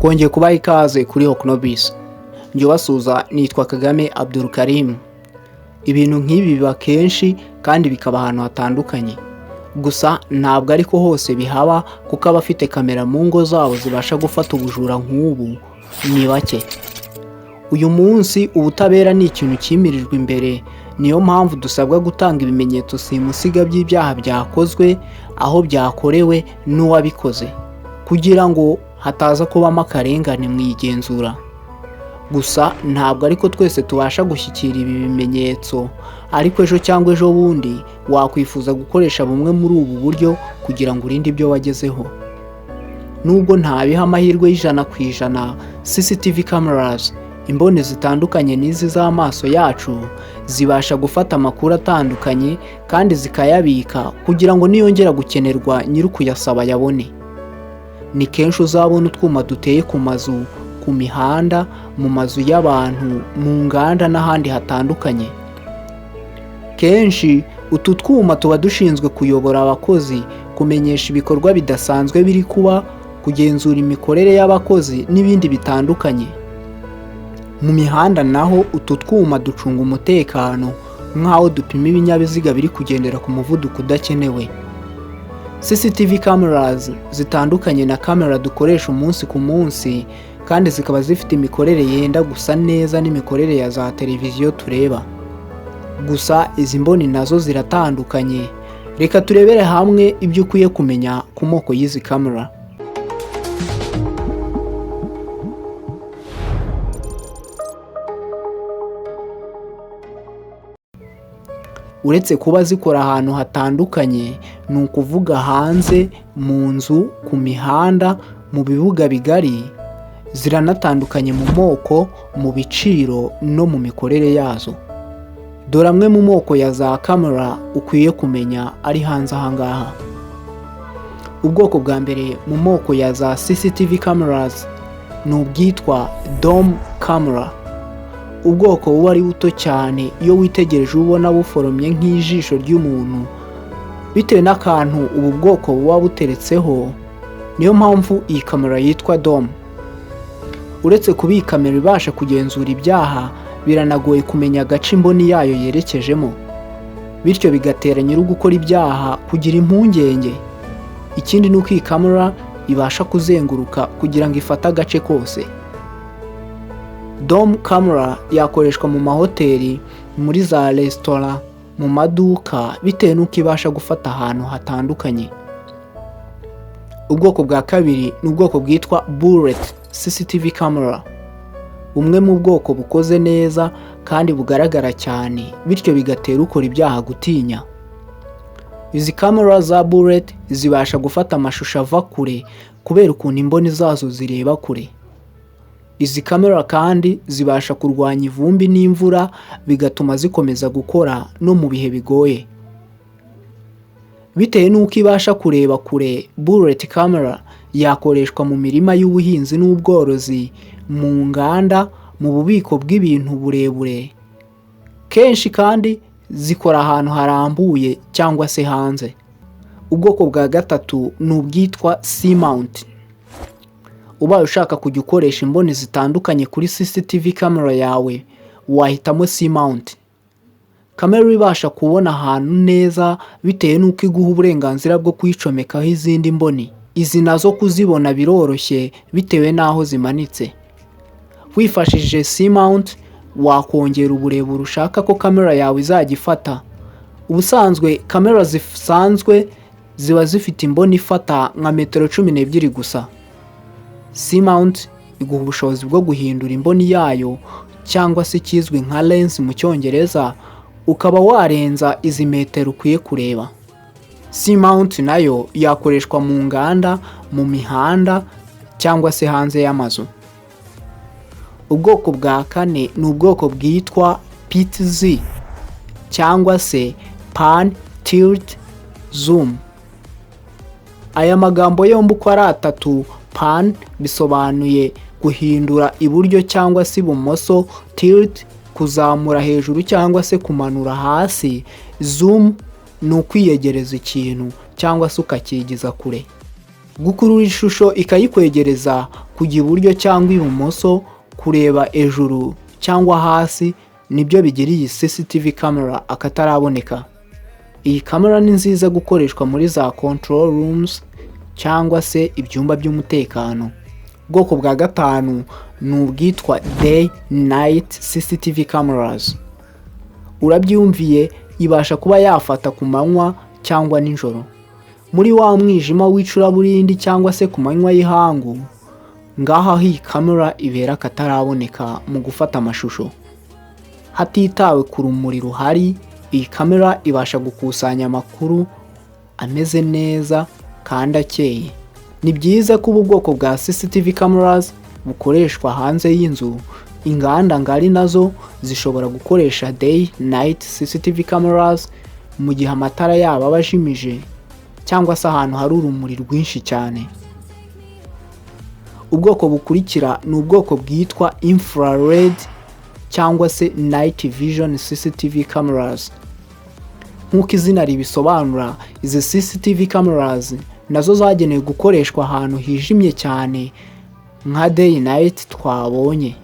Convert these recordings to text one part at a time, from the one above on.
Twongeye kubaha ikaze kuri Oknobis. Njye basuza nitwa Kagame Abdul Karim. Ibintu nk'ibi biba kenshi kandi bikaba ahantu hatandukanye. Gusa ntabwo ariko hose bihaba kuko abafite kamera mu ngo zabo zibasha gufata ubujura nk'ubu ni bake. Uyu munsi ubutabera ni ikintu cyimirijwe imbere, niyo mpamvu dusabwa gutanga ibimenyetso simusiga by'ibyaha byakozwe aho byakorewe n'uwabikoze kugira ngo hataza kubamo akarengane mu igenzura. Gusa ntabwo ariko twese tubasha gushyikira ibi bimenyetso, ariko ejo cyangwa ejo bundi wakwifuza gukoresha bumwe muri ubu buryo kugira ngo urinde ibyo wagezeho. Nubwo ntabiha amahirwe y'100% CCTV cameras, imboni zitandukanye n'izi z'amaso yacu zibasha gufata amakuru atandukanye kandi zikayabika kugira ngo niyongera gukenerwa nyirukuyasaba yabone. Ni kenshi uzabona utwuma duteye ku mazu, ku mihanda, mu mazu y'abantu, mu nganda n'ahandi hatandukanye. Kenshi utu twuma tuba dushinzwe kuyobora abakozi, kumenyesha ibikorwa bidasanzwe biri kuba, kugenzura imikorere y'abakozi n'ibindi bitandukanye. Mu mihanda naho utu twuma ducunga umutekano nk'aho dupima ibinyabiziga biri kugendera ku muvuduko udakenewe. CCTV cameras zitandukanye na kamera dukoresha umunsi ku munsi, kandi zikaba zifite imikorere yenda gusa neza n'imikorere ya za televiziyo tureba. Gusa izi mboni nazo ziratandukanye. Reka turebere hamwe ibyo ukwiye kumenya ku moko y'izi kamera. Uretse kuba zikora ahantu hatandukanye, ni ukuvuga hanze, mu nzu, ku mihanda, mu bibuga bigari, ziranatandukanye mu moko, mu biciro no mu mikorere yazo. Dore amwe mu moko ya za kamera ukwiye kumenya ari hanze ahangaha. Ubwoko bwa mbere mu moko ya za CCTV cameras ni ubwitwa dome camera. Ubwoko buba ari buto cyane, iyo witegereje ubona buforomye nk'ijisho ry'umuntu bitewe n'akantu ubu bwoko buba buteretseho. Niyo mpamvu iyi kamera yitwa dome. Uretse kuba iyi kamera ibasha kugenzura ibyaha, biranagoye kumenya agace imboni yayo yerekejemo, bityo bigatera nyiri gukora ibyaha kugira impungenge. Ikindi ni uko iyi kamera ibasha kuzenguruka kugira ngo ifate agace kose. Dome camera yakoreshwa mu mahoteli, muri za resitora, mu maduka, bitewe n'uko ibasha gufata ahantu hatandukanye. Ubwoko bwa kabiri ni ubwoko bwitwa bullet CCTV camera. Bumwe mu bwoko bukoze neza kandi bugaragara cyane, bityo bigatera ukora ibyaha gutinya. Izi kamera za bullet zibasha gufata amashusho ava kure kubera ukuntu imboni zazo zireba kure. Izi kamera kandi zibasha kurwanya ivumbi n'imvura, bigatuma zikomeza gukora no mu bihe bigoye. Bitewe n'uko ibasha kureba kure, bullet camera yakoreshwa mu mirima y'ubuhinzi n'ubworozi, mu nganda, mu bubiko bw'ibintu burebure. Kenshi kandi zikora ahantu harambuye cyangwa se hanze. Ubwoko bwa gatatu ni ubwitwa C-mount. Ubaye ushaka kujya ukoresha imboni zitandukanye kuri CCTV camera yawe, wahitamo C-mount. Kamera ibasha kubona ahantu neza bitewe n'uko iguha uburenganzira bwo kuyicomekaho izindi mboni. Izi nazo kuzibona biroroshye bitewe n'aho zimanitse. Wifashishije C-mount wakongera uburebure ushaka ko kamera yawe izajya ifata. Ubusanzwe kamera zisanzwe ziba zifite imboni ifata nka 12 m gusa. C-mount iguha ubushobozi bwo guhindura imboni yayo, cyangwa se ikizwi nka lens mu Cyongereza, ukaba warenza izi metero ukwiye kureba. C-mount nayo yakoreshwa mu nganda, mu mihanda, cyangwa se hanze y'amazu. Ubwoko bwa kane ni ubwoko bwitwa PTZ cyangwa se pan, tilt, zoom. Aya magambo yombi uko ari atatu, pan bisobanuye guhindura iburyo cyangwa se ibumoso, tilt kuzamura hejuru cyangwa se kumanura hasi, zoom ni ukwiyegereza ikintu cyangwa se ukakigiza kure. Gukurura ishusho ikayikwegereza kujya iburyo cyangwa ibumoso, kureba ejuru cyangwa hasi, nibyo bigira iyi CCTV camera akataraboneka. Iyi camera ni nziza gukoreshwa muri za control rooms cyangwa se ibyumba by'umutekano. Ubwoko bwa gatanu ni ubwitwa day night CCTV cameras. Urabyumviye, ibasha kuba yafata ku manywa cyangwa nijoro. Muri wa mwijima w'icuraburindi cyangwa se ku manywa y'ihangu, ngaha iyi camera ibera kataraboneka mu gufata amashusho. Hatitawe ku rumuri ruhari, iyi camera ibasha gukusanya amakuru ameze neza kandi akeye. Ni byiza ko ubu bwoko bwa CCTV cameras bukoreshwa hanze y'inzu. Inganda ngari nazo zishobora gukoresha day night CCTV cameras mu gihe amatara yabo aba ajimije cyangwa se ahantu hari urumuri rwinshi cyane. Ubwoko bukurikira ni ubwoko bwitwa infrared cyangwa se night vision CCTV cameras. Nk'uko izina ribisobanura, izi CCTV cameras nazo zagenewe gukoreshwa ahantu hijimye cyane nka day night twabonye.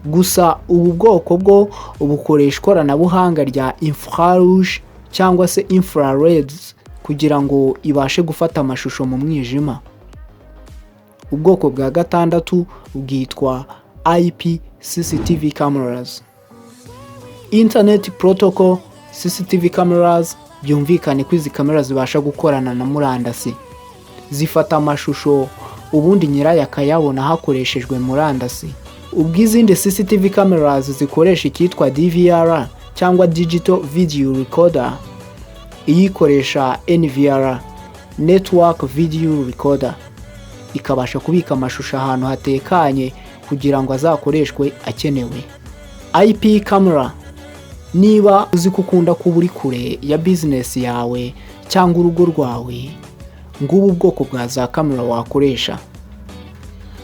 Gusa ubu bwoko bwo bukoresha ikoranabuhanga rya infrarouge cyangwa se infrared kugira ngo ibashe gufata amashusho mu mwijima. Ubwoko bwa gatandatu bwitwa IP CCTV cameras. Internet protocol CCTV cameras, byumvikane ko izi kamera zibasha gukorana na murandasi. Zifata amashusho ubundi nyirayo akayabona hakoreshejwe murandasi. Ubw'izindi CCTV cameras zikoresha icyitwa DVR cyangwa digital video recorder, iyikoresha NVR network video recorder, ikabasha kubika amashusho ahantu hatekanye kugira ngo azakoreshwe akenewe. IP camera, niba uzi ko ukunda kuba uri kure ya business yawe cyangwa urugo rwawe, ngubu ubwoko bwa za camera wakoresha.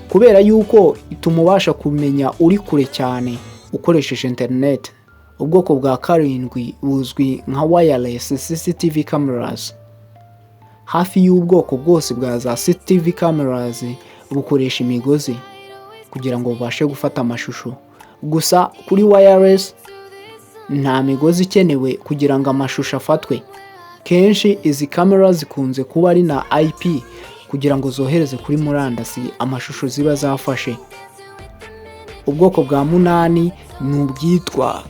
Kubera yuko ituma ubasha kumenya uri kure cyane ukoresheje internet. Ubwoko bwa karindwi buzwi nka wireless CCTV cameras. Hafi y'ubwoko bwose bwa za CCTV cameras bukoresha imigozi kugira ngo bubashe gufata amashusho. Gusa kuri wireless nta migozi ikenewe kugira ngo amashusho afatwe. Kenshi izi camera zikunze kuba ari na IP kugira ngo zohereze kuri murandasi amashusho ziba zafashe. Ubwoko bwa munani ni ubwitwa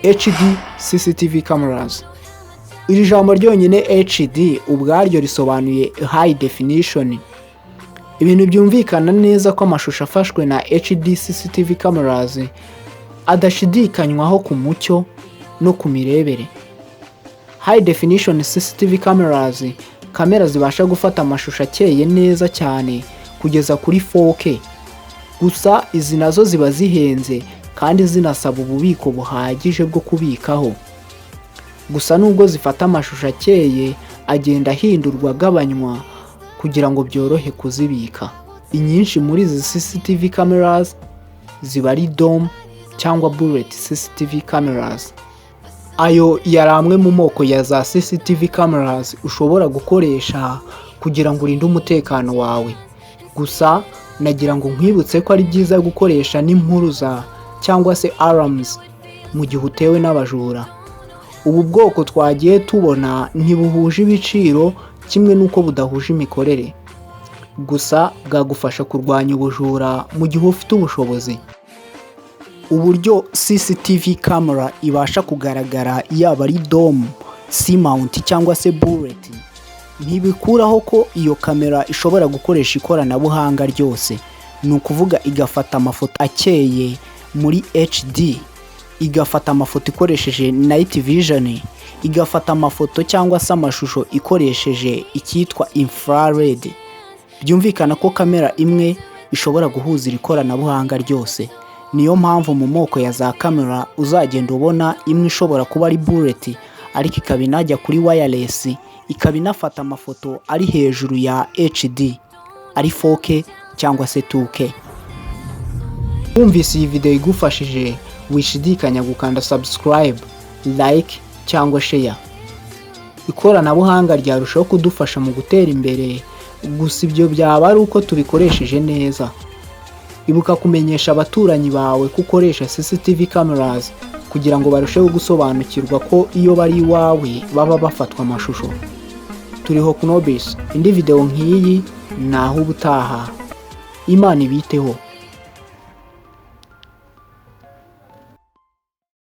HD CCTV cameras. Iri jambo ryonyine HD ubwaryo risobanuye high definition. Ibintu byumvikana neza ko amashusho afashwe na HD CCTV cameras adashidikanywaho ku mucyo no ku mirebere. High definition CCTV cameras, kamera zibasha gufata amashusho akeye neza cyane kugeza kuri 4K. Gusa izi nazo ziba zihenze kandi zinasaba ububiko buhagije bwo kubikaho. Gusa nubwo zifata amashusho akeye, agenda ahindurwa agabanywa kugira ngo byorohe kuzibika. Inyinshi muri izi CCTV cameras ziba ari dome cyangwa bullet CCTV cameras. Ayo yari amwe mu moko ya za CCTV cameras ushobora gukoresha kugira ngo urinde umutekano wawe. Gusa nagira ngo nkwibutse ko ari byiza gukoresha n'impuruza cyangwa se alarms mu gihe utewe n'abajura. Ubu bwoko twagiye tubona ntibuhuje ibiciro kimwe nuko budahuje imikorere. Gusa bwagufasha kurwanya ubujura mu gihe ufite ubushobozi. Uburyo CCTV camera ibasha kugaragara yaba ari dome, C-mount cyangwa se bullet, ntibikuraho ko iyo kamera ishobora gukoresha ikoranabuhanga ryose. Ni ukuvuga igafata amafoto akeye muri HD, igafata amafoto ikoresheje night vision, igafata amafoto cyangwa se amashusho ikoresheje icyitwa infrared. Byumvikana ko kamera imwe ishobora guhuza ikoranabuhanga ryose. Niyo mpamvu mu moko ya za kamera uzagenda ubona imwe ishobora kuba ari bullet ariko ikaba inajya kuri wireless, ikaba inafata amafoto ari hejuru ya HD, ari 4K cyangwa se 2K. Wumvise iyi video igufashije, wishidikanya gukanda subscribe, like cyangwa share. Ikoranabuhanga ryarushaho kudufasha mu gutera imbere gusa ibyo byaba ari uko tubikoresheje neza. Ibuka kumenyesha abaturanyi bawe ko ukoresha CCTV cameras kugira ngo barusheho gusobanukirwa ko iyo bari iwawe baba bafatwa amashusho. Turiho Knobis, indi video nk'iyi naho ubutaha. Imana ibiteho.